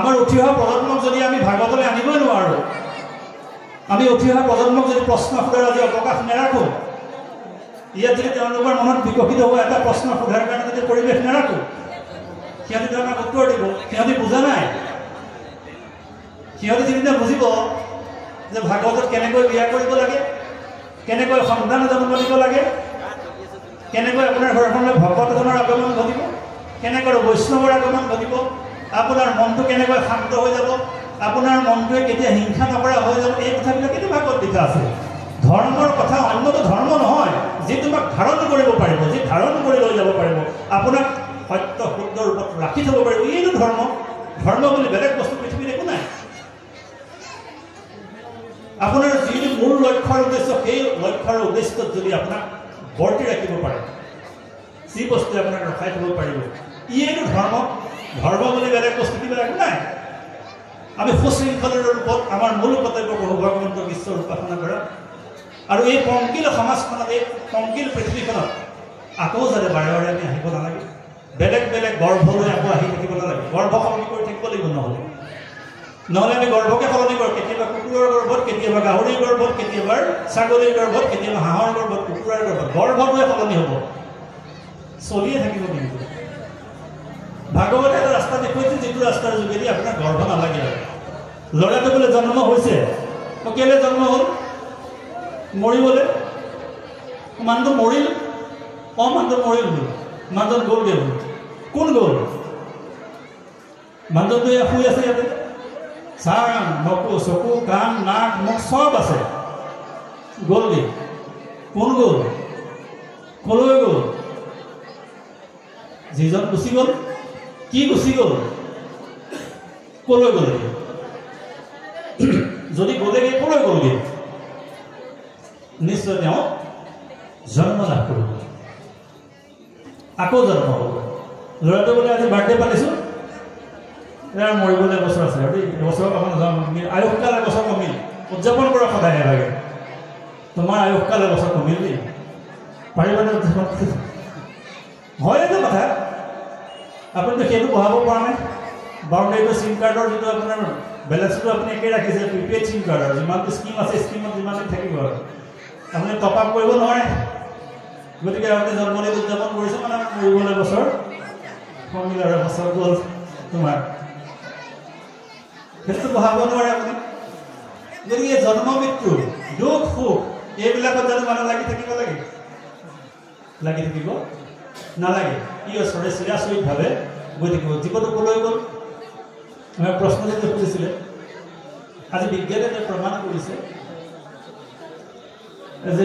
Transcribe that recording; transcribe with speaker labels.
Speaker 1: আমাৰ উঠি অহা প্ৰজন্মক যদি আমি ভাগৱতলৈ আনিবই নোৱাৰোঁ, আমি উঠি অহা প্ৰজন্মক যদি প্ৰশ্ন সোধাৰ আজি অৱকাশ নেৰাখোঁ, ইয়াত যদি তেওঁলোকৰ মনত বিকশিত হোৱা এটা প্ৰশ্ন সোধাৰ কাৰণে যদি পৰিৱেশ নেৰাখোঁ, সিহঁতে আমাক উত্তৰ দিব। সিহঁতে বুজা নাই। সিহঁতে যেতিয়া বুজিব যে ভাগৱতত কেনেকৈ বিয়া কৰিব লাগে, কেনেকৈ সন্তান জন্ম দিব লাগে, কেনেকৈ আপোনাৰ ঘৰখনলৈ ভকত এজনৰ আগমন ঘটিব, কেনেকৈ বৈষ্ণৱৰ আগমন ঘটিব, আপোনাৰ মনটো কেনেকৈ শান্ত হৈ যাব, আপোনাৰ মনটোৱে কেতিয়া হিংসা নকৰা হৈ যাব, এই কথাবিলাক কিন্তু ভাগৱত লিখা আছে। ধৰ্মৰ কথা অন্যটো ধৰ্ম নহয়, যি তোমাক ধাৰণ কৰিব পাৰিব, যি ধাৰণ কৰি লৈ যাব পাৰিব, আপোনাক সত্য শুদ্ধ ৰূপত ৰাখি থ'ব পাৰিব, এইটো ধৰ্ম। ধৰ্ম বুলি বেলেগ বস্তু পৃথিৱীত একো নাই। আপোনাৰ যিটো মূল লক্ষ্যৰ উদ্দেশ্য, সেই লক্ষ্যৰ উদ্দেশ্যত যদি আপোনাক বৰ্তি ৰাখিব পাৰে, যি বস্তুৱে আপোনাক ৰখাই থ'ব পাৰিব, এইটো ধৰ্ম। ধৰ্ম বুলি বেলেগ বস্তু কিবা একো নাই। আমি সুশৃংখলৰ ৰূপত আমাৰ মূল কৰ্তব্য প্ৰভু ভগৱন্তৰ বিশ্বৰ উপাসনা কৰা, আৰু এই পংকিল সমাজখনত, এই পংকিল পৃথিৱীখনত আকৌ যাতে বাৰে বাৰে আমি আহিব নালাগে, বেলেগ বেলেগ গৰ্ভলৈ আকৌ আহি থাকিব নালাগে। গৰ্ভ সলনি কৰি থাকিব লাগিব, নহ'লে আমি গৰ্ভকে সলনি কৰোঁ। কেতিয়াবা কুকুৰৰ গৰ্ভত, কেতিয়াবা গাহৰিৰ গৰ্ভত, কেতিয়াবা ছাগলীৰ গৰ্ভত, কেতিয়াবা হাঁহৰ গৰ্ভত, কুকুৰাৰ গৰ্ভত। গৰ্ভটোৱে সলনি হ'ব, চলিয়ে থাকিব। কিন্তু ভাগৱতে এটা ৰাস্তা দেখুৱাইছে, যিটো ৰাস্তাৰ যোগেদি আপোনাৰ গৰ্ভ নালাগে। আৰু ল'ৰাটো বোলে জন্ম হৈছে, কেলৈ জন্ম হ'ল? মৰিবলৈ। মানুহটো মৰিল, মানুহটো মৰিল বোলো, মানুহজন গ'লগৈ বোলো। কোন গ'ল? মানুহজনটো এয়া শুই আছে ইয়াতে, চাং মকু চকু কাণ নাক মুখ চব আছে, গ'লগৈ। কোন গ'ল? কলৈ গ'ল? যিজন গুচি গ'ল, কি গুচি গ'ল? কলৈ গ'লগৈ? যদি গ'লেগৈ কলৈ গ'লগৈ? নিশ্চয় তেওঁ জন্ম লাভ কৰিব, আকৌ জন্ম হ'ব। ল'ৰাটো বোলে আজি বাৰ্থডে পাতিছোঁ, ইয়াৰ মৰিবলৈ এবছৰ আছে, আৰু এবছৰ আয়ুসকাল এবছৰ কমিল। উদযাপন কৰা সদায় নালাগে, তোমাৰ আয়ুসকাল এবছৰ কমিল দেই, পাৰিবনে উদযাপন? হয় এইটো কথা। আপুনিতো সেইটো বঢ়াব পৰা নাই। বাউণ্ডেৰীটো চিম কাৰ্ডৰ যিটো আপোনাৰ বেলেঞ্চটো আপুনি একেই ৰাখিছে, প্ৰিপেইড চিম কাৰ্ডৰ যিমানটো স্কিম আছে, স্কিমত যিমানটো থাকিব, আৰু আপুনি টপ আপ কৰিব নোৱাৰে। গতিকে আপুনি জন্মদিন উদযাপন কৰিছে মানে মৰিবলৈ বছৰ কমিল, আৰু বছৰ গ'ল তোমাৰ, সেইটো বঢ়াব নোৱাৰে আপুনি। গতিকে জন্ম মৃত্যু, দুখ সুখ, এইবিলাকত জানো মানুহ লাগি থাকিব লাগে? লাগি থাকিব নালাগে। ই ওচৰে চিৰাচৰিতভাৱে গৈ থাকিব। জীৱনটো কলৈ গ'ল? আমাৰ প্ৰশ্ন যেতিয়া সুধিছিলে, আজি বিজ্ঞানে প্ৰমাণ কৰিছে যে